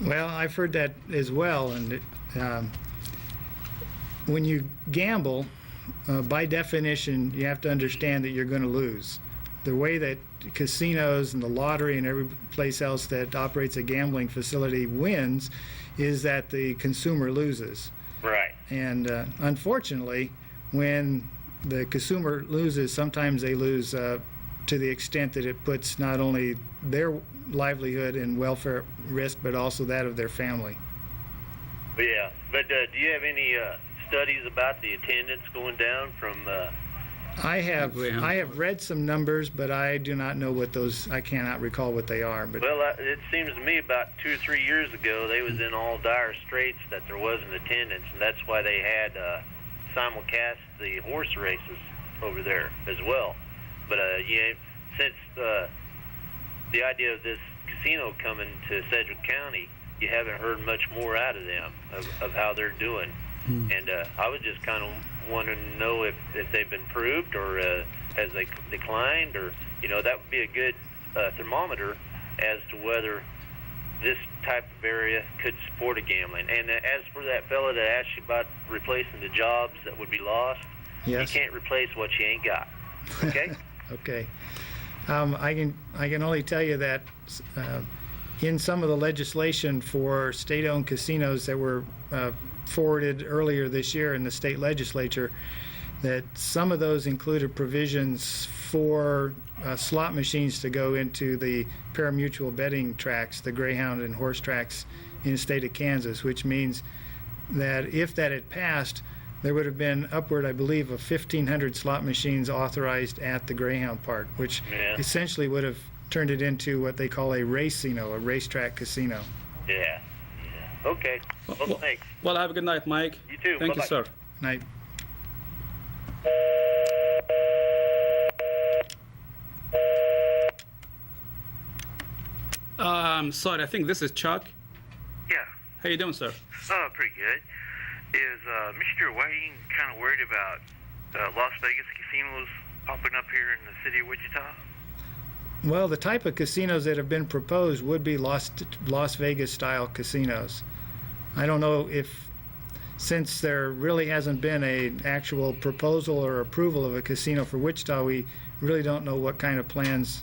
Well, I've heard that as well, and when you gamble, by definition, you have to understand that you're going to lose. The way that casinos and the lottery and every place else that operates a gambling facility wins is that the consumer loses. Right. And unfortunately, when the consumer loses, sometimes they lose to the extent that it puts not only their livelihood and welfare at risk, but also that of their family. Yeah, but do you have any studies about the attendance going down from? I have read some numbers, but I do not know what those. I cannot recall what they are. But well, it seems to me about 2 or 3 years ago they was in all dire straits that there wasn't attendance, and that's why they had simulcast the horse races over there as well. But since the idea of this casino coming to Sedgwick County, you haven't heard much more out of them of how they're doing. And I was just kind of wanting to know if they've improved or has they declined, or that would be a good thermometer as to whether this type of area could support a gambling. And as for that fella that asked you about replacing the jobs that would be lost, yes. You can't replace what you ain't got. Okay. Okay. I can only tell you that in some of the legislation for state-owned casinos that were forwarded earlier this year in the state legislature, that some of those included provisions for slot machines to go into the pari-mutuel betting tracks, the greyhound and horse tracks in the state of Kansas, which means that if that had passed, there would have been upward, I believe, of 1,500 slot machines authorized at the Greyhound Park, which essentially would have turned it into what they call a racino, a racetrack casino. Yeah. Okay. Well, thanks. Well, have a good night, Mike. You too. Thank Bye-bye. you, sir. Night. I'm sorry, I think this is Chuck. Yeah. How you doing, sir? Oh, pretty good. Is Mr. Whiting kind of worried about Las Vegas casinos popping up here in the city of Wichita? Well, the type of casinos that have been proposed would be Las Vegas-style casinos. I don't know if, since there really hasn't been an actual proposal or approval of a casino for Wichita, we really don't know what kind of plans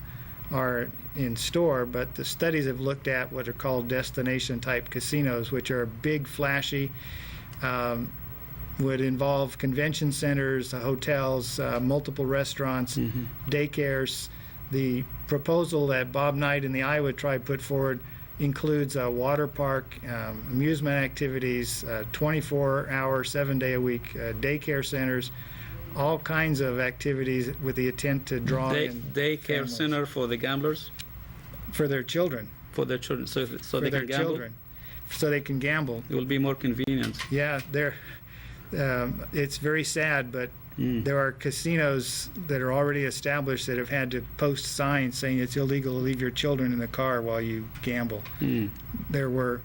are in store, but the studies have looked at what are called destination-type casinos, which are big, flashy, would involve convention centers, hotels, multiple restaurants, daycares. The proposal that Bob Knight and the Iowa Tribe put forward includes a water park, amusement activities, 24-hour, 7-day-a-week daycare centers, all kinds of activities with the intent to draw in daycare families. center for the gamblers? For their children. For their children, so For they their can gamble? children. So they can gamble. It will be more convenient. Yeah, it's very sad, but there are casinos that are already established that have had to post signs saying it's illegal to leave your children in the car while you gamble. There were,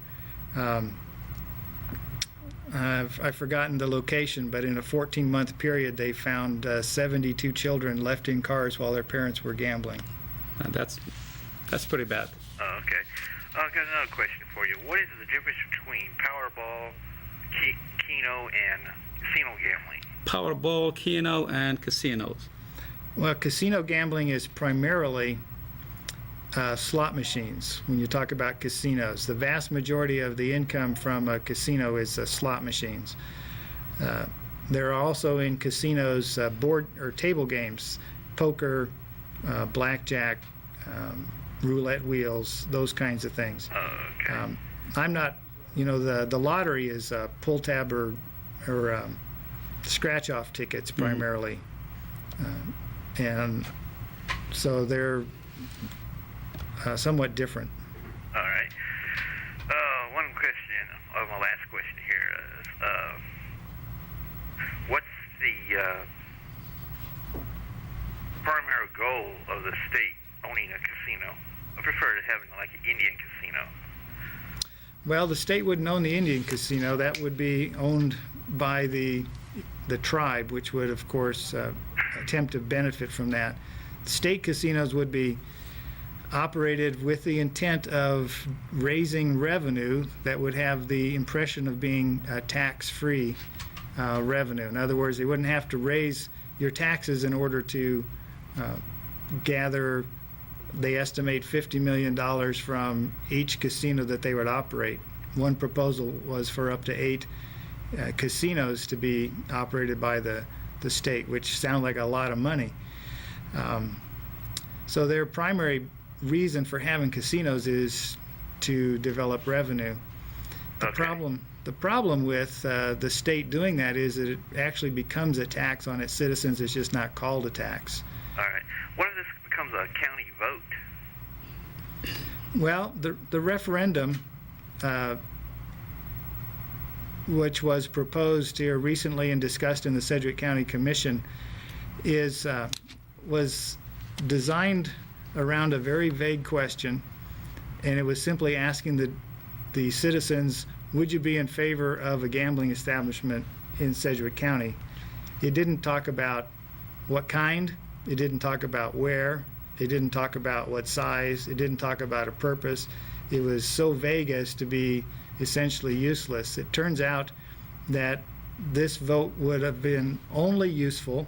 I've forgotten the location, but in a 14-month period, they found 72 children left in cars while their parents were gambling. That's pretty bad. Oh, okay. I've got another question for you. What is the difference between Powerball, Keno, and casino gambling? Powerball, Keno, and casinos. Well, casino gambling is primarily slot machines. When you talk about casinos, the vast majority of the income from a casino is slot machines. There are also in casinos board or table games, poker, blackjack, roulette wheels, those kinds of things. Okay. I'm not, the lottery is pull tab or scratch off tickets primarily, and so they're somewhat different. All right. One question, my last question here is, what's the primary goal of the state owning a casino? I prefer to having like an Indian casino. Well, the state wouldn't own the Indian casino. That would be owned by the tribe, which would, of course, attempt to benefit from that. State casinos would be operated with the intent of raising revenue that would have the impression of being tax-free revenue. In other words, they wouldn't have to raise your taxes in order to gather, they estimate $50 million from each casino that they would operate. One proposal was for up to 8 casinos to be operated by the state, which sound like a lot of money. So their primary reason for having casinos is to develop revenue. The problem with the state doing that is that it actually becomes a tax on its citizens. It's just not called a tax. All right. What if this becomes a county vote? Well, the referendum, which was proposed here recently and discussed in the Sedgwick County Commission, was designed around a very vague question, and it was simply asking the citizens, would you be in favor of a gambling establishment in Sedgwick County? It didn't talk about what kind, it didn't talk about where, it didn't talk about what size, it didn't talk about a purpose. It was so vague as to be essentially useless. It turns out that this vote would have been only useful